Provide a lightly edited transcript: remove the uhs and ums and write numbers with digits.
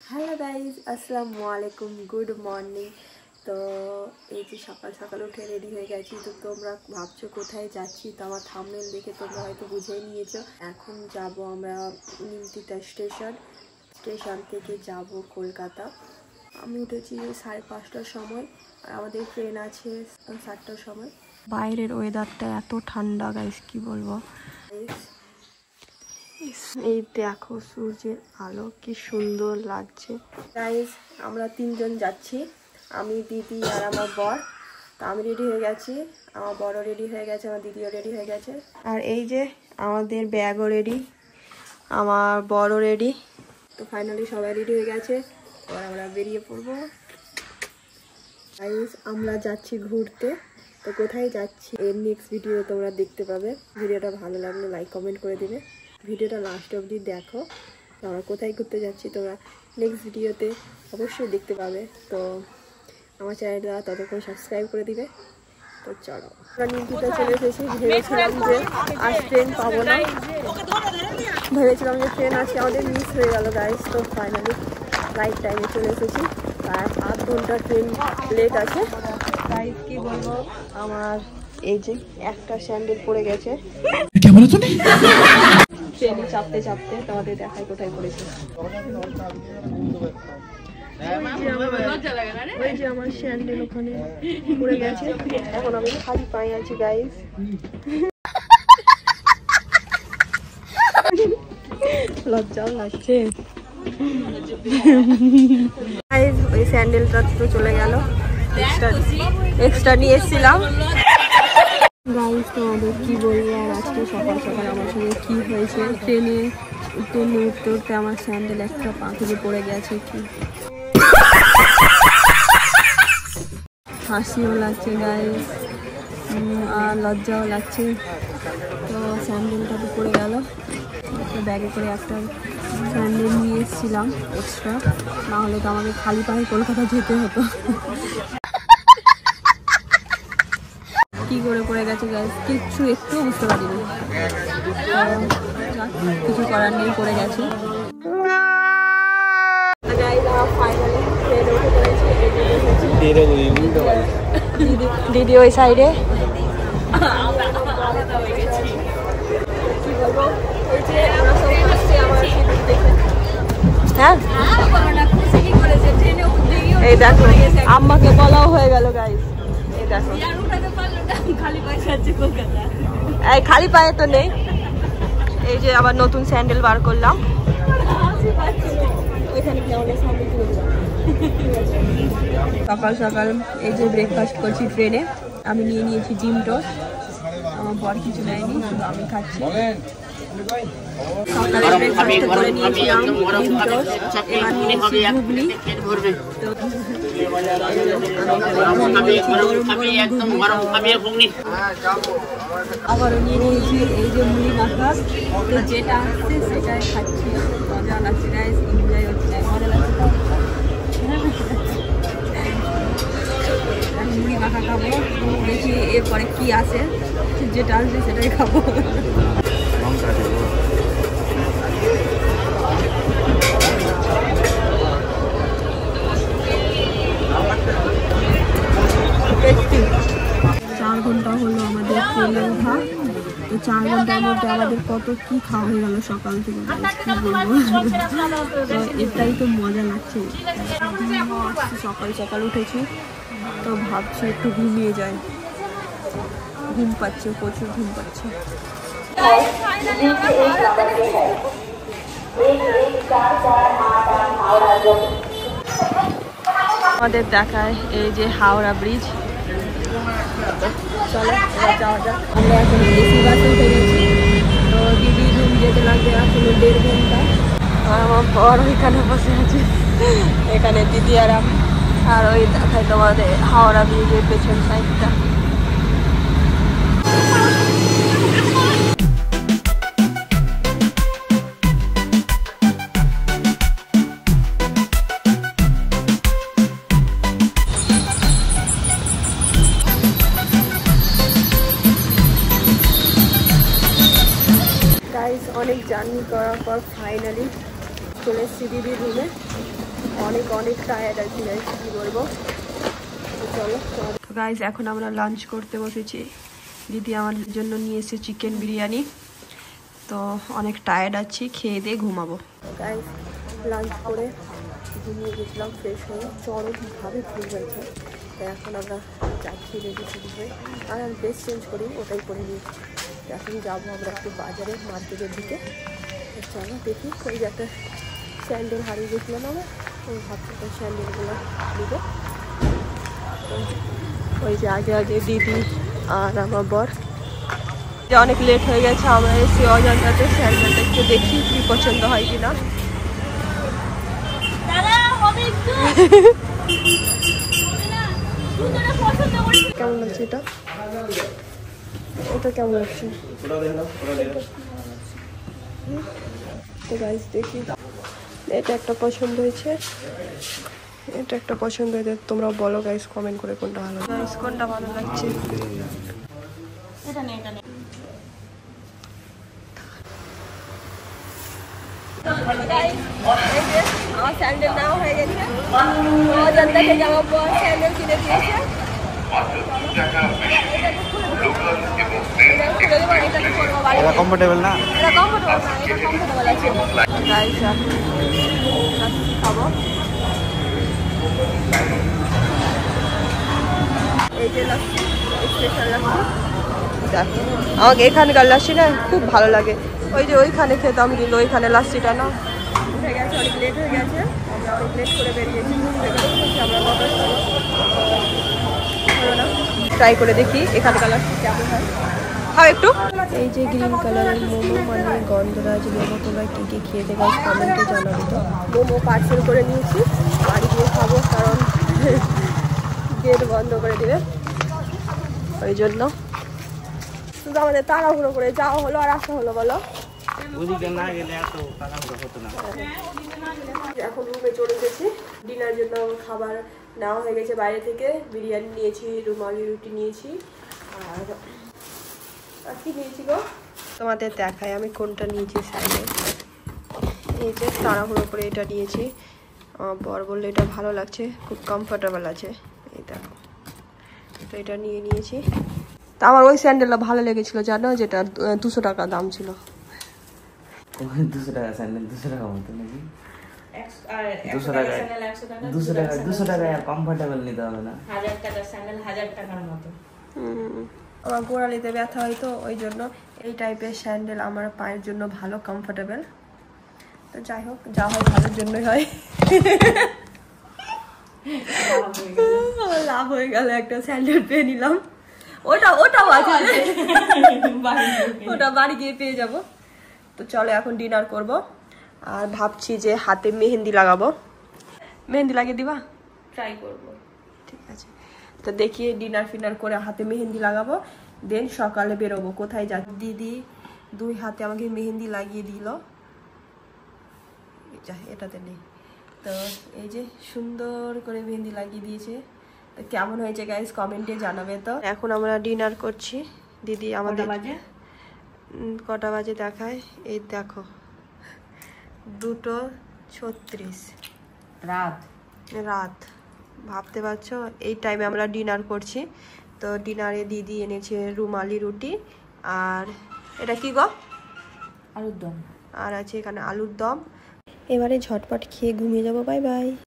Hello guys, আসসালামু আলাইকুম, good morning. তো এই যে সকাল সকাল উঠে রেডি হয়ে গেছি। তো তোমরা ভাবছো কোথায় যাচ্ছি, তো আমার থাম্বনেল দেখে তোমরা হয়তো বুঝেই নিয়েছো। এখন যাব আমরা নিমতিতা স্টেশন থেকে যাব কলকাতা। আমি উঠেছি 5:30টার সময়, আর আমাদের ট্রেন আছে 7টার সময়। বাইরের ওয়েদারটা এত ঠান্ডা গাইজ, কি বলবো। এই দেখো সূর্যের আলো কি সুন্দর লাগছে গাইজ। আমরা 3জন যাচ্ছি, আমি, দিদি আর আমার বর। তো আমি রেডি হয়ে গেছি, আমার বড়ও রেডি হয়ে গেছে, আমার দিদিও রেডি হয়ে গেছে। আর এই যে আমাদের ব্যাগও রেডি, আমার বড়ও রেডি। তো ফাইনালি সবাই রেডি হয়ে গেছে, এবার আমরা বেরিয়ে পড়বো। গাইজ আমরা যাচ্ছি ঘুরতে। তো কোথায় যাচ্ছি এর নেক্সট ভিডিও তোমরা দেখতে পাবে। ভিডিওটা ভালো লাগলে লাইক কমেন্ট করে দেবে, ভিডিওটা লাস্ট অবধি দেখো। আমরা কোথায় ঘুরতে যাচ্ছি তোমরা নেক্সট ভিডিওতে অবশ্যই দেখতে পাবে। তো আমার চ্যানেলটা ততক্ষণ সাবস্ক্রাইব করে দিবে। তো চলো, আমরা নিমতিতে চলে এসেছি। ভেবেছিলাম যে আজ ট্রেন পাবো না, ভেবেছিলাম যে ট্রেন আজকে আমাদের মিস হয়ে গেল গাইস। তো ফাইনালি রাইট টাইমে চলে এসেছি, আর 8 ঘন্টা ট্রেন লেট আছে গাইস। কি বলবো, আমার এই যে একটা স্যান্ডেল পড়ে গেছে ট্রেনে চাপতে চাপতে। তোমাদের দেখায় কোথায় পড়েছে। ওই যে আমার স্যান্ডেল ওখানে পড়ে গেছে, এখন আমি খালি পায়ে আছি গাইস। লজ্জাও লাগছে গাইস। ওই স্যান্ডেলটা তো চলে গেল, এক্সট্রা নিয়ে এসেছিলাম গাইস। তোমাদের কি বলবো, আর আজকে সকাল সকাল আমার সঙ্গে কি হয়েছে। ট্রেনে উঠতে উঠতে আমার স্যান্ডেল একটা পা থেকে পড়ে গেছে। কি হাসিও লাগছে গাইস, আর লজ্জাও লাগছে। তো স্যান্ডেলটা তো পড়ে গেল। ব্যাগে করে একটা স্যান্ডেল নিয়ে এসেছিলাম এক্সট্রা, না হলে তো আমাকে খালি পায়ে কলকাতা যেতে হতো। কি করে পড়ে গেছে গাইস, কিচ্ছু একটুও বুঝতে পারিনি। কিছু করার নেই, পড়ে গেছে। দিদি ওই সাইডে, হ্যাঁ এই দেখো আম্মাকে বলাও হয়ে গেল গাইস। এই দেখো এই খালি পায়ে তো নেই। এই যে আবার নতুন স্যান্ডেল বার করলাম। সকাল সকাল এই যে ব্রেকফাস্ট করছি ট্রেনে। আমি নিয়ে নিয়েছি ডিম টোস্ট, আমার বর কিছু নেয়নি, শুধু আমি খাচ্ছি। সকালে ব্রেকফাস্ট করে নিয়েছিলাম ডিম টোস্ট, এবার নিয়েছি ঘুগনি। আবারও নিয়ে নিয়েছি এই যে মুড়ি মাখা। তো যেটা আসছে সেটাই খাচ্ছি, মজা লাগছে গাইস, এনজয় হচ্ছে, মজা লাগছে। মুড়ি মাখা খাবো, দেখি এরপরে কি আসে, যেটা আসছে সেটাই খাবো। চার ঘন্টা হলো আমাদের ট্রেনে ওঠা। তো 4 ঘন্টার মধ্যে আমাদের কত কি খাওয়া হয়ে গেল সকাল থেকে, কি বলবো। তো এটাই তো মজা লাগছে। সকাল সকাল উঠেছি, তো ভাবছি একটু ঘুমিয়ে যাই। ঘুম পাচ্ছে, প্রচুর ঘুম পাচ্ছে। আমাদের দেখায় এই যে হাওড়া ব্রিজ। চলো এবার যাওয়া যাক। আমরা এখন এসি বাসে উঠে গেছি। তো দিদি রুম যেতে লাগবে আসলে 1.5 ঘন্টা। আর আমার বর ওইখানে বসে আছে, এখানে দিদি আর আমি। আর ওই দেখায় তোমাদের হাওড়া ব্রিজের পেছন সাইডটা। অনেক জার্নি করার পর ফাইনালি চলে এসেছি দিদির রুমে। অনেক অনেক টায়ার্ড আছি গাইস, কি বলবো। চলো গাইস, এখন আমরা লাঞ্চ করতে বসেছি। দিদি আমার জন্য নিয়ে এসেছে চিকেন বিরিয়ানি। তো অনেক টায়ার্ড আছি, খেয়ে দিয়ে ঘুমাবো। গাইস লাঞ্চ করে ঘুমিয়ে গেছিলাম, ফ্রেশ হয়ে চরমভাবে ঘুম হয়েছে। তো এখন আমরা যাচ্ছি রেডি ফ্রেডি হয়ে, আর আমি ড্রেস চেঞ্জ করি, ওটাই করে নিয়েছি। এখন যাবো আমরা একটু বাজারে, মার্কেটের দিকে। চলো দেখি, ওই যে একটা স্যান্ডেল হারিয়ে গেছিলাম আমার, ওই ভাবছি স্যান্ডেলগুলো নিবে। ওই যে আগে আগে দিদি আর আমার বর। যে অনেক লেট হয়ে গেছে, আমরা এসে অজান্তাতে স্যান্ডেলটা একটু দেখি কি পছন্দ হয় কিনা। কেমন লাগছে এটা? ওটা কেমন লাগছে? তো গাইস দেখি, এটা একটা পছন্দ হয়েছে, এটা একটা পছন্দ হয়েছে। তোমরা বলো গাইস কমেন্ট করে কোনটা ভালো গাইস, কোনটা ভালো লাগছে। এটা নেই, এটা নেই। আমার স্যান্ডেল নাও হয়ে গেছে, অজান্তা থেকে আমার বর স্যান্ডেল কিনে দিয়েছে। এটা কমফোর্টেবল না? এটা কমফোর্টেবল না, এটা কমফোর্টেবল আছে গাইস। খাবো এই যে লাস্সি, স্পেশাল লাস্সি। দেখো আমাকে এখানকার লাস্সি না খুব ভালো লাগে। ওই যে ওইখানে খেতাম, কিন্তু ওইখানে লাস্সিটা না উঠে গেছে, অনেক লেট হয়ে গেছে। আমরা অনেক লেট করে বেরিয়েছি, আমরা হলো না। ট্রাই করে দেখি এখানকার লাস্সি কেমন হয়, খাও একটু। এই যে গ্রিন কালারের মোমো, মানে গন্ধরাজ মোমো। তোমরা কী কী খেয়ে গাইস কমেন্টে জানাবে। তো মোমো পার্সেল করে নিয়েছি, বাড়ি গিয়ে খাবো, কারণ গেট বন্ধ করে দেবে, ওই জন্য শুধু আমাদের তাড়াহুড়ো করে যাওয়া হলো আর আসা হলো। বলো এখন রুমে চলে এসেছি, ডিনার জন্য খাবার নেওয়া হয়ে গেছে বাইরে থেকে। বিরিয়ানি নিয়েছি, রুমালি রুটি নিয়েছি, আর কি নিয়েছি গো তোমাদের দেখায় আমি কোনটা নিয়েছি। সাইডে এই যে তাড়াহুড়ো করে এটা নিয়েছি। আমার বর বললে এটা ভালো লাগছে, খুব কমফোর্টেবল আছে, এই দেখো। তো এটা নিয়ে নিয়েছি। তা আমার ওই স্যান্ডেলটা ভালো লেগেছিল জানো, যেটা 200 টাকা দাম ছিল। 200 টাকা স্যান্ডেল 200 টাকা মতো নাকি? 200 টাকা কমফোর্টেবল নিতে হবে না? 1000 টাকার স্যান্ডেল 1000 টাকার মতো। আমার গোড়ালিতে ব্যথা হয়, তো ওই জন্য এই টাইপের স্যান্ডেল আমার পায়ের জন্য ভালো, কমফোর্টেবল। তো যাই হোক, যা হয় ভালোর জন্যই হয়। লাভ হয়ে গেল, একটা স্যান্ডেল পেয়ে নিলাম। ওটাও আছে, ওটা বাড়ি গিয়ে পেয়ে যাব। তো চলো এখন ডিনার করব, আর ভাবছি যে হাতে মেহেন্দি লাগাবো। মেহেন্দি লাগিয়ে দিবা? ট্রাই করব। ঠিক আছে, তো দেখি ডিনার ফিনার করে হাতে মেহেন্দি লাগাবো, দেন সকালে বেরোবো। কোথায় যা দিদি 2 হাতে আমাকে মেহেন্দি লাগিয়ে দিল, এটাতে নেই। তো এই যে সুন্দর করে মেহেন্দি লাগিয়ে দিয়েছে। তো কেমন হয়েছে গাইস কমেন্টে জানাবে। তো এখন আমরা ডিনার করছি। দিদি আমাদের কটা বাজে দেখায়, এই দেখো 2:36 রাত। ভাবতে পারছো এই টাইমে আমরা ডিনার করছি। তো ডিনারে দিদি এনেছে রুমালি রুটি, আর এটা কি গো? আলুর দম। আর আছে এখানে আলুর দম। এবারে ঝটপট খেয়ে ঘুমিয়ে যাবো। Bye bye.